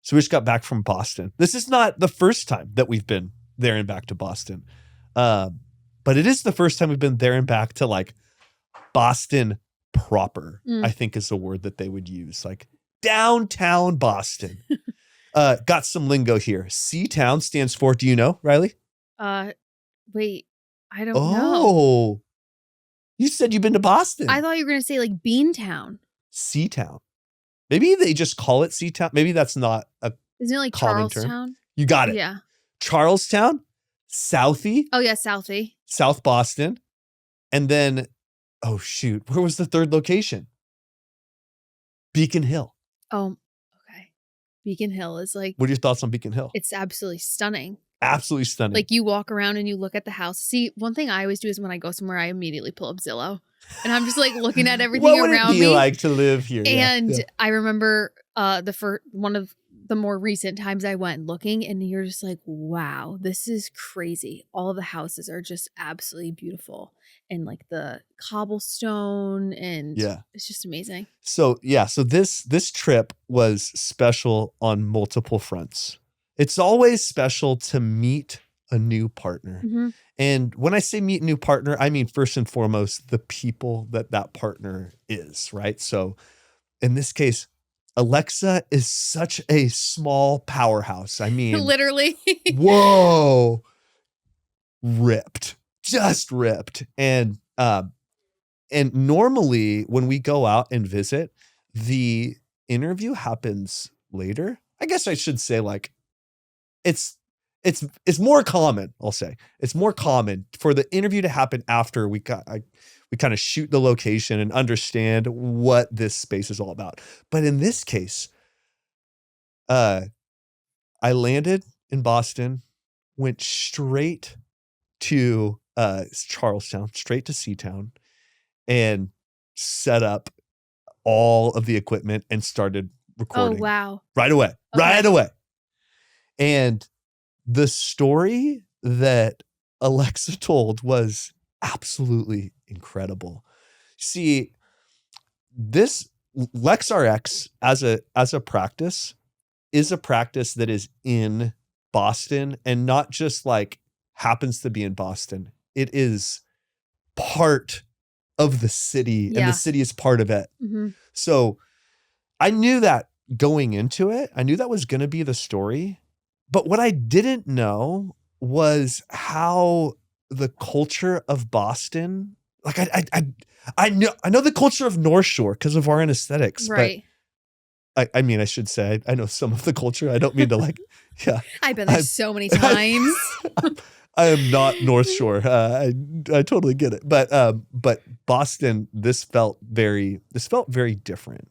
So we just got back from Boston. This is not the first time that we've been there and back to Boston. But it is the first time we've been there and back to like Boston proper, I think is the word that they would use. Like downtown Boston. Got some lingo here. C-Town stands for, do you know, Riley? Wait, I don't know. Oh, you said you've been to Boston. I thought you were going to say like Beantown. C-Town. Maybe they just call it C-Town. Maybe that's not a Isn't it like common Charlestown? term. You got it. Yeah. Charlestown, Southie. Oh yeah, Southie. South Boston. And then, oh shoot, where was the third location? Beacon Hill. Oh, okay. Beacon Hill is like... What are your thoughts on Beacon Hill? It's absolutely stunning. Absolutely stunning. Like you walk around and you look at the house. See, one thing I always do is when I go somewhere, I immediately pull up Zillow. And I'm just like looking at everything around me. What would it be like to live here? And I remember one of the more recent times I went looking, and you're just like, wow, this is crazy. All of the houses are just absolutely beautiful. And like the cobblestone, and it's just amazing. So this trip was special on multiple fronts. It's always special to meet a new partner. Mm-hmm. And when I say meet a new partner, I mean, first and foremost, the people that partner is, right? So in this case, Alexa is such a small powerhouse. I mean, literally. Whoa. Ripped. Just ripped. And normally when we go out and visit, the interview happens later. I guess I should say like it's more common, I'll say. It's more common for the interview to happen after we kind of shoot the location and understand what this space is all about. But in this case, I landed in Boston, went straight to Charlestown, straight to C-Town, and set up all of the equipment and started recording. Oh, wow. Right away. Okay. Right away. And the story that Alexa told was absolutely incredible. See, this LexRX as a practice is a practice that is in Boston, and not just like happens to be in Boston. It is part of the city, and the city is part of it. Mm-hmm. So I knew that going into it. I knew that was going to be the story. But what I didn't know was how the culture of Boston, like I know the culture of North Shore because of our anesthetics, right? But I mean, I should say I know some of the culture. I don't mean to like, yeah. I've been there so many times. I am not North Shore. I totally get it, but Boston, this felt very different,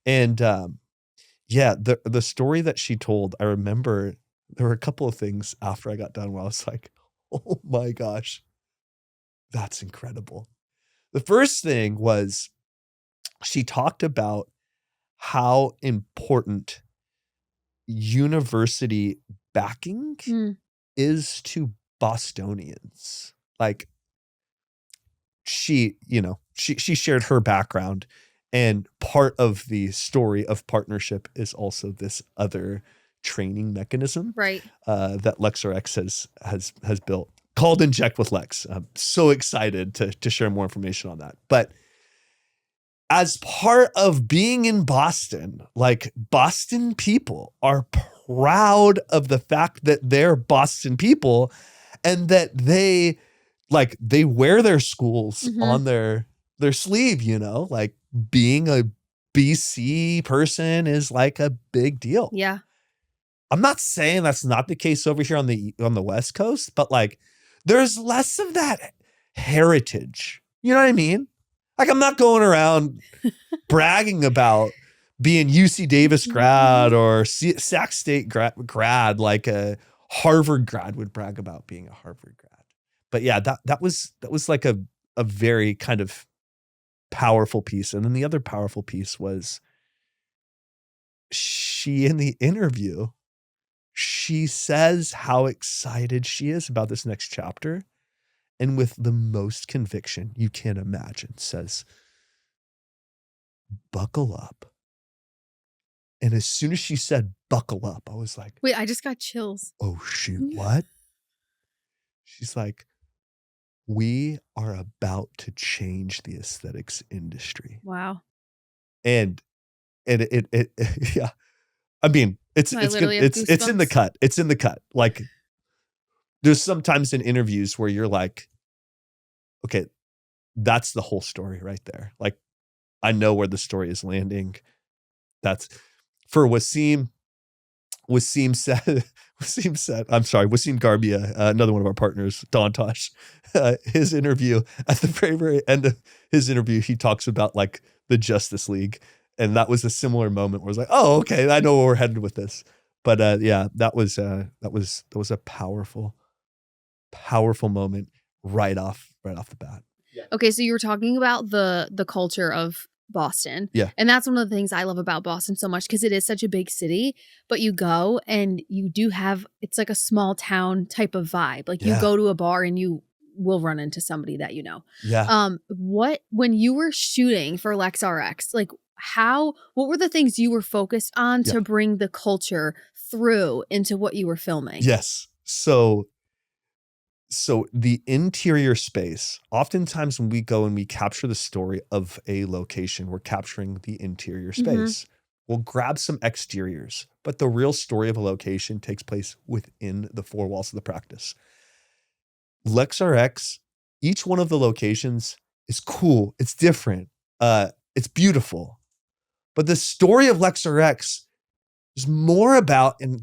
and the story that she told, I remember. There were a couple of things after I got done where I was like, oh my gosh, that's incredible. The first thing was she talked about how important university backing is to Bostonians. Like she shared her background, and part of the story of partnership is also this other training mechanism, right? That LexRX has built called Inject with Lex. I'm so excited to share more information on that. But as part of being in Boston, like Boston people are proud of the fact that they're Boston people, and that they wear their schools on their sleeve, like being a BC person is like a big deal. Yeah. I'm not saying that's not the case over here on the West Coast, but like there's less of that heritage. You know what I mean? Like I'm not going around bragging about being UC Davis grad or Sac State grad like a Harvard grad would brag about being a Harvard grad. But yeah, that was like a very kind of powerful piece. And then the other powerful piece was she, in the interview, she says how excited she is about this next chapter. And with the most conviction you can imagine, says, buckle up. And as soon as she said, buckle up, I was like, Wait, I just got chills. oh shoot, what? She's like, we are about to change the aesthetics industry. Wow. And it yeah. I mean, it's good. It's in the cut. It's in the cut. Like there's sometimes in interviews where you're like, okay, that's the whole story right there. Like I know where the story is landing. That's for Wasim said, Wasim Garbia, another one of our partners, Don Tosh, his interview at the very, very end of his interview, he talks about like the Justice League. And that was a similar moment where I was like, oh, okay, I know where we're headed with this. But yeah, that was a powerful moment right off the bat. Yeah. Okay, so you were talking about the culture of Boston. Yeah. And that's one of the things I love about Boston so much because it is such a big city, but you go and you do have, it's like a small town type of vibe. Like you go to a bar and you will run into somebody that you know. Yeah. When you were shooting for LexRX, like what were the things you were focused on to bring the culture through into what you were filming? Yes. So the interior space, oftentimes when we go and we capture the story of a location, we're capturing the interior space. We'll grab some exteriors, but the real story of a location takes place within the four walls of the practice. LexRX, each one of the locations is cool. It's different. It's beautiful. But the story of LexRX is more about, and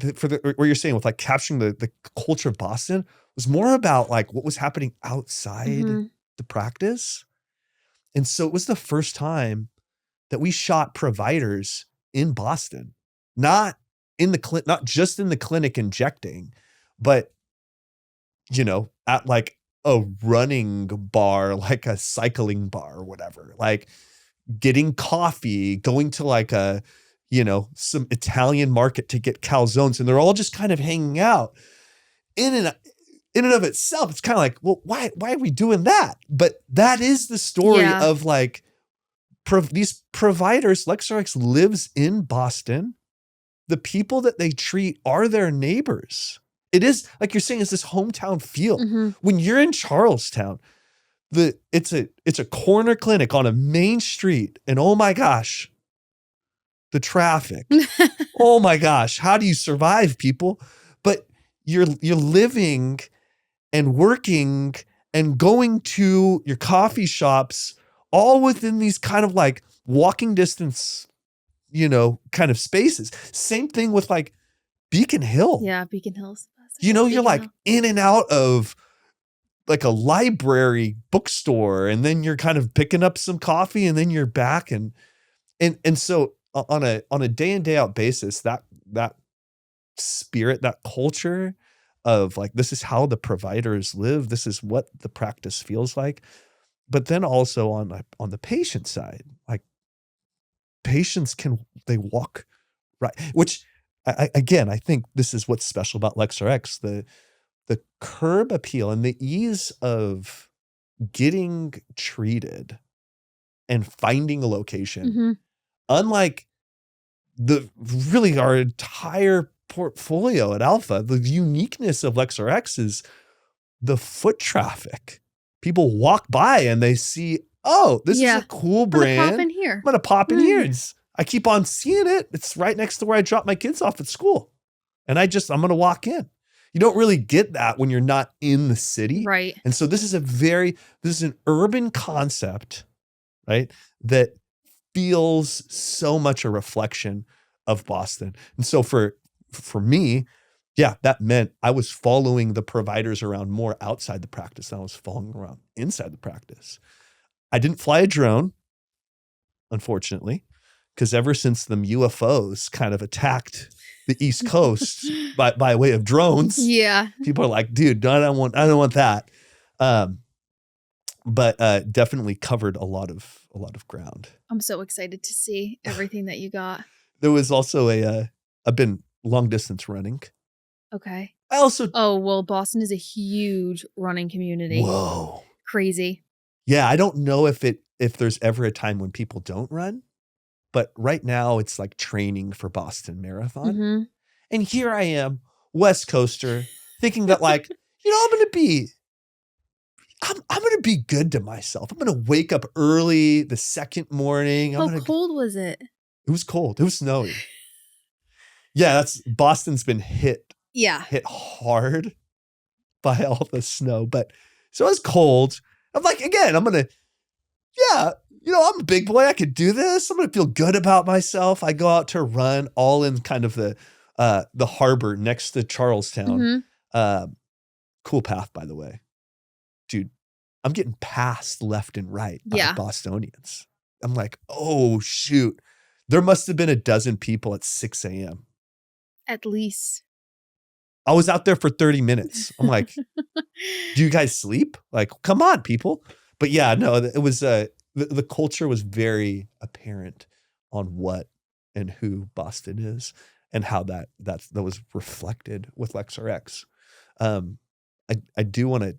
where you're saying with like capturing the culture of Boston, was more about like what was happening outside the practice. And so it was the first time that we shot providers in Boston, not just in the clinic injecting, but at like a running bar, like a cycling bar or whatever, like getting coffee, going to like some Italian market to get calzones, and they're all just kind of hanging out in and of itself. It's kind of like, well, why are we doing that? But that is the story of like these providers. LexRX lives in Boston. The people that they treat are their neighbors. It is, like you're saying, it's this hometown feel. When you're in Charlestown, it's a corner clinic on a main street, and oh my gosh, the traffic. Oh my gosh, how do you survive, people? But you're living and working and going to your coffee shops all within these kind of like walking distance, kind of spaces. Same thing with like Beacon Hill. Yeah, Beacon Hills. You're like in and out of like a library bookstore, and then you're kind of picking up some coffee, and then you're back. And so on a day in, day out basis, that spirit, that culture of like, this is how the providers live. This is what the practice feels like. But then also on the patient side, like patients they walk right, which I think this is what's special about LexRX, the curb appeal and the ease of getting treated and finding a location. Unlike our entire portfolio at Alpha, the uniqueness of LexRX is the foot traffic. People walk by and they see, oh, this is a cool brand. I'm gonna pop in here. I keep on seeing it. It's right next to where I drop my kids off at school. And I'm gonna walk in. You don't really get that when you're not in the city. Right. And so this is an urban concept, right? That feels so much a reflection of Boston. And so for me, that meant I was following the providers around more outside the practice than I was following around inside the practice. I didn't fly a drone, unfortunately, because ever since them UFOs kind of attacked the East Coast by way of drones, people are like, dude, I don't want that. But definitely covered a lot of ground. I'm so excited to see everything that you got. There was also I've been long distance running. Okay. Well, Boston is a huge running community. but right now it's like training for Boston Marathon. Mm-hmm. And here I am, West Coaster, thinking that like, I'm going to be good to myself. I'm going to wake up early the second morning. How cold was it? It was cold. It was snowy. Yeah, Boston's been hit hard by all the snow. But so it was cold. I'm like, again, I'm a big boy. I could do this. I'm going to feel good about myself. I go out to run all in kind of the harbor next to Charlestown. Mm-hmm. Cool path, by the way. Dude, I'm getting passed left and right by Bostonians. I'm like, oh, shoot. There must have been a dozen people at 6 a.m. At least. I was out there for 30 minutes. I'm like, do you guys sleep? Like, come on, people. But yeah, no, it was the culture was very apparent on what and who Boston is and how that was reflected with LexRX. I do want to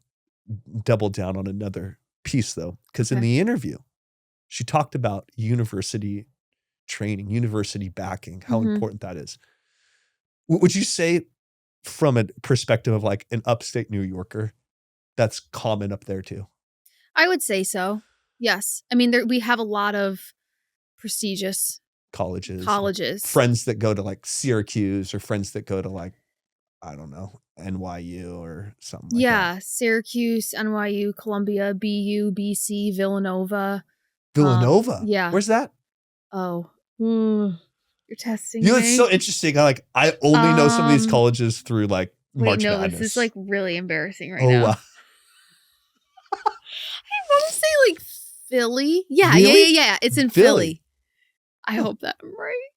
double down on another piece though, because in the interview, she talked about university training, university backing, how important that is. Would you say from a perspective of like an upstate New Yorker, that's common up there too? I would say so. Yes. I mean, we have a lot of prestigious colleges. Friends that go to like Syracuse or friends that go to like, I don't know, NYU or something like that. Yeah. Syracuse, NYU, Columbia, BU, BC, Villanova. Villanova? Yeah. Where's that? Oh. You're testing me. It's so interesting. I only know some of these colleges through like March Madness. This is like really embarrassing right now. Wow. I want to say like Philly. Yeah, really? yeah. It's in Philly. I hope that I'm right.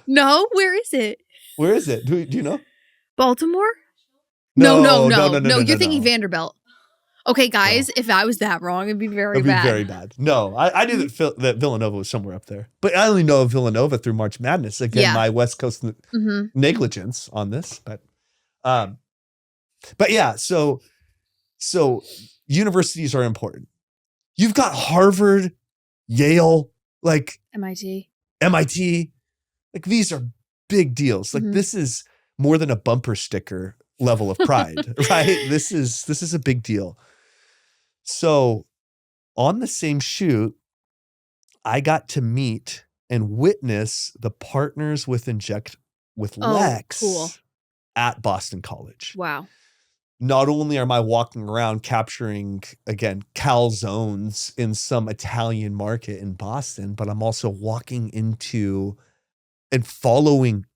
No, where is it? Where is it? Do you know? Baltimore? No. You're thinking Vanderbilt. Okay, guys, if I was that wrong, it'd be very bad. Very bad. No, I knew that Villanova was somewhere up there. But I only know of Villanova through March Madness. Again, my West Coast negligence on this. But yeah, so universities are important. You've got Harvard, Yale, like MIT. Like these are big deals. Like this is more than a bumper sticker level of pride, right? This is a big deal. So on the same shoot, I got to meet and witness the partners with Lex at Boston College. Wow. Not only am I walking around capturing, again, calzones in some Italian market in Boston, but I'm also walking into and following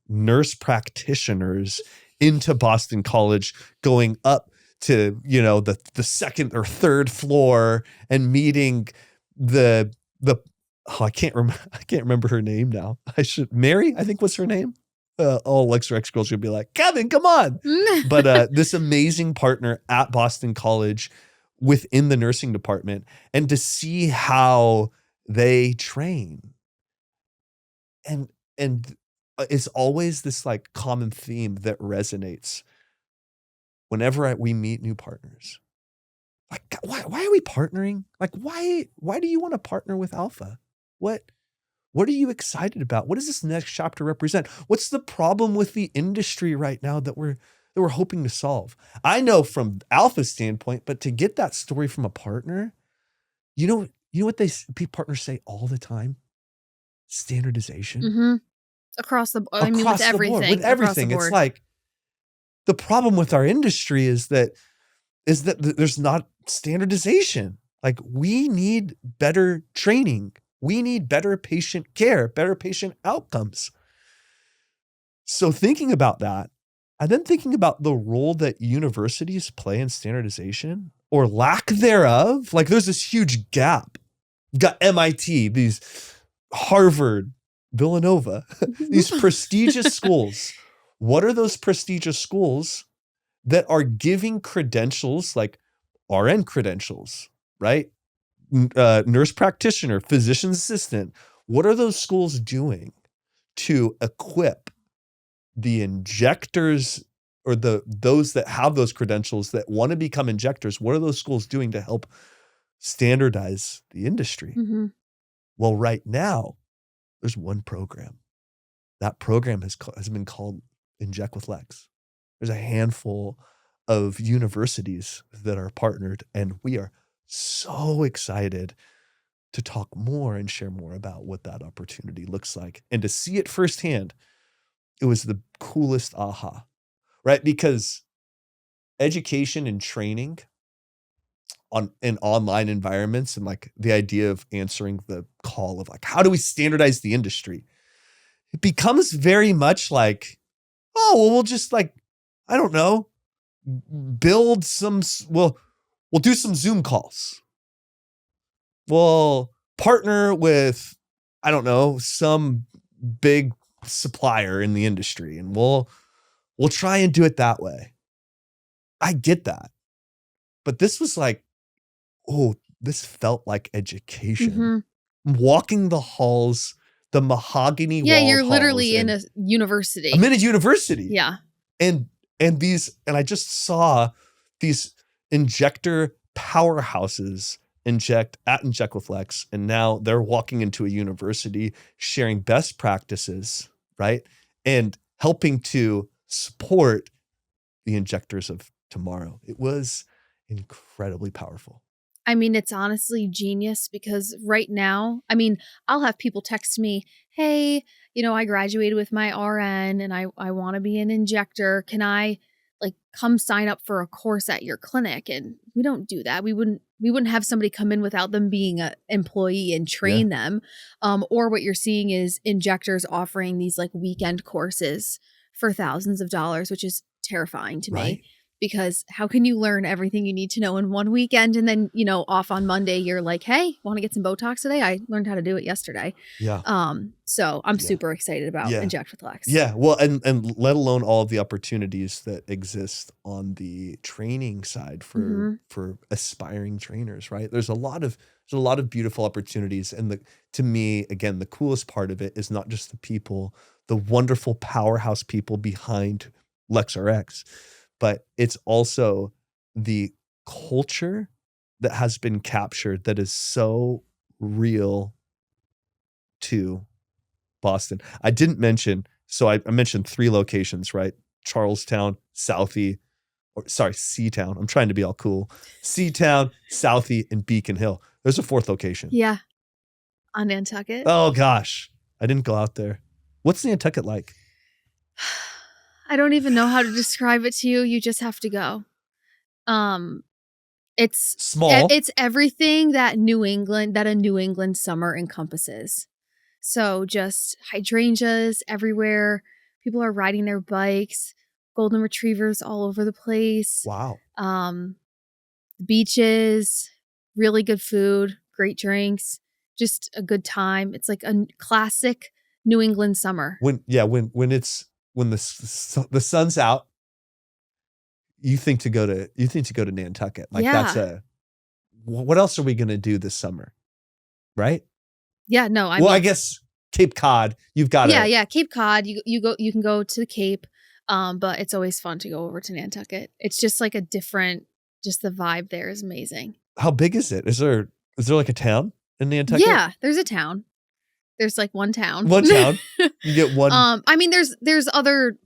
nurse practitioners into Boston College, going up to, the second or third floor and meeting I can't remember her name now. Mary, I think was her name. All LexRX girls should be like, Kevin, come on. But this amazing partner at Boston College within the nursing department, and to see how they train. And it's always this like common theme that resonates whenever we meet new partners. Like, why are we partnering? Like, why do you want to partner with Alpha? What are you excited about? What does this next chapter represent? What's the problem with the industry right now that we're hoping to solve? I know from Alpha's standpoint, but to get that story from a partner, you know what partners say all the time? Standardization. Mm-hmm. Across the board. With everything. It's like the problem with our industry is that there's not standardization. Like we need better training. We need better patient care, better patient outcomes. So thinking about that, and then thinking about the role that universities play in standardization or lack thereof, like there's this huge gap. You've got MIT, these Harvard, Villanova, these prestigious schools. What are those prestigious schools that are giving credentials like RN credentials, right? Nurse practitioner, physician assistant. What are those schools doing to equip the injectors or those that have those credentials that want to become injectors? What are those schools doing to help standardize the industry? Mm-hmm. Well, right now, There's one program. That program has been called Inject with Lex. There's a handful of universities that are partnered, and we are so excited to talk more and share more about what that opportunity looks like. And to see it firsthand, it was the coolest aha, right? Because education and training in online environments, and like the idea of answering the call of like, how do we standardize the industry? It becomes very much like, oh, well, we'll just like, I don't know, build some, we'll do some Zoom calls. We'll partner with, I don't know, some big supplier in the industry, and we'll try and do it that way. I get that. But this was like, oh, this felt like education. Walking the halls, the mahogany wall you're halls, literally in a university. I'm in a university. Yeah. And I just saw these Injector powerhouses Inject with Lex, and now they're walking into a university, sharing best practices, right? And helping to support the injectors of tomorrow. It was incredibly powerful. I mean, it's honestly genius because right now, I mean, I'll have people text me, hey, I graduated with my RN and I want to be an injector. Can I like come sign up for a course at your clinic? And we don't do that. We wouldn't have somebody come in without them being an employee and train them. Or what you're seeing is injectors offering these like weekend courses for thousands of dollars, which is terrifying to me. Because how can you learn everything you need to know in one weekend and then, off on Monday, you're like, hey, want to get some Botox today? I learned how to do it yesterday. Yeah. So I'm super excited about Inject with Lex. Yeah. Well, and let alone all of the opportunities that exist on the training side for aspiring trainers, right? There's a lot of beautiful opportunities. And to me, again, the coolest part of it is not just the people, the wonderful powerhouse people behind LexRX, but it's also the culture that has been captured that is so real to Boston. I didn't mention, so I mentioned 3 locations, right? Charlestown, Seatown. I'm trying to be all cool. Seatown, Southie, and Beacon Hill. There's a 4th location. Yeah. On Nantucket. Oh gosh. I didn't go out there. What's Nantucket like? I don't even know how to describe it to you. You just have to go. It's small. It's everything that a New England summer encompasses. So just hydrangeas everywhere. People are riding their bikes, golden retrievers all over the place. Wow. Beaches, really good food, great drinks, just a good time. It's like a classic New England summer. When the sun's out, you think to go to Nantucket. Like that's what else are we going to do this summer? Right? Yeah, no, I guess Cape Cod, you've got Yeah, Cape Cod, you can go to the Cape. But it's always fun to go over to Nantucket. It's just like just the vibe there is amazing. How big is it? Is there like a town in Nantucket? Yeah, there's a town. There's like one town. One town. You get one. I mean, there's other,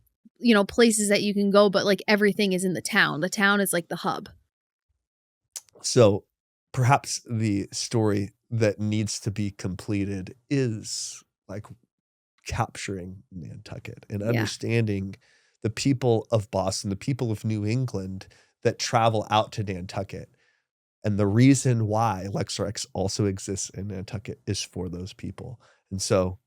places that you can go, but like everything is in the town. The town is like the hub. So perhaps the story that needs to be completed is like capturing Nantucket and understanding the people of Boston, the people of New England that travel out to Nantucket. And the reason why LexRX also exists in Nantucket is for those people. And so,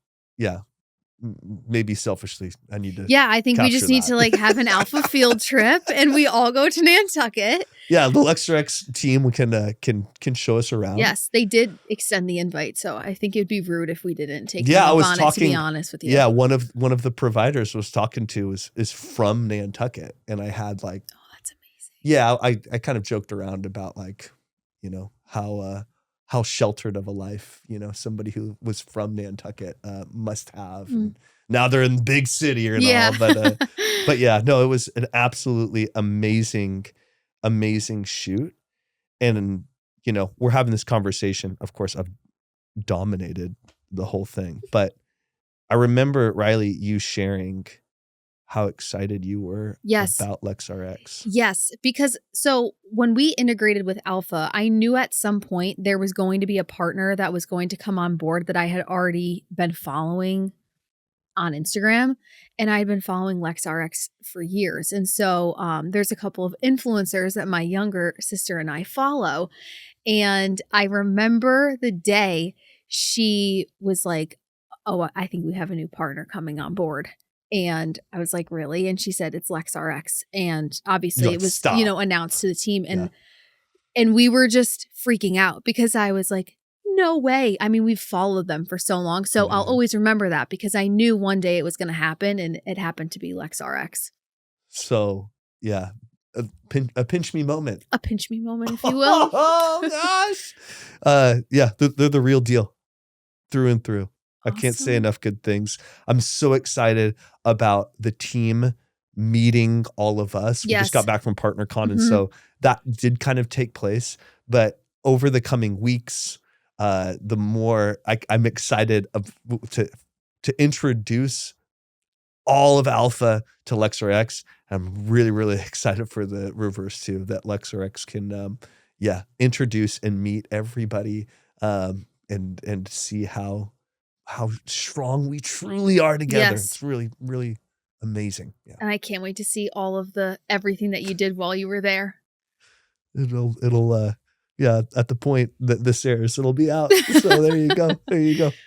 maybe selfishly, I need to. Yeah, I think we just need to like have an alpha field trip and we all go to Nantucket. Yeah, the LexRX team can show us around. Yes, they did extend the invite, so I think it'd be rude if we didn't take them up on it, to be honest with you. Yeah, one of the providers was talking to is from Nantucket, and I had like, oh, that's amazing. Yeah, I kind of joked around about like, how sheltered of a life, somebody who was from Nantucket must have. And now they're in the big city and all, but yeah, no, it was an absolutely amazing shoot. And, we're having this conversation. Of course, I've dominated the whole thing, but I remember, Riley, you sharing how excited you were Yes. about LexRX. Yes, because so when we integrated with Alpha, I knew at some point there was going to be a partner that was going to come on board that I had already been following on Instagram, and I had been following LexRX for years. And so there's a couple of influencers that my younger sister and I follow. And I remember the day she was like, "Oh, I think we have a new partner coming on board." And I was like, "Really?" And she said, "It's LexRX." And You're obviously like, it was, stop. announced to the team. Yeah. And we were just freaking out because I was like, no way. I mean, we've followed them for so long. So I'll Amazing. always remember that because I knew one day it was going to happen, and it happened to be LexRX. So yeah, a pinch me moment. A pinch me moment, if you will. Oh gosh. Yeah, they're the real deal through and through. I can't say Awesome. enough good things. I'm so excited about the team meeting all of us. We just got Yes. back from PartnerCon, and Mhm. so that did kind of take place. But over the coming weeks, the more I'm excited to introduce all of Alpha to LexRX. I'm really, really excited for the reverse too, that LexRX can, introduce and meet everybody, and see how strong we truly are together. Yes. It's really, really amazing. Yeah. And I can't wait to see all of everything that you did while you were there. It'll, at the point that this airs, it'll be out. So there you go. There you go.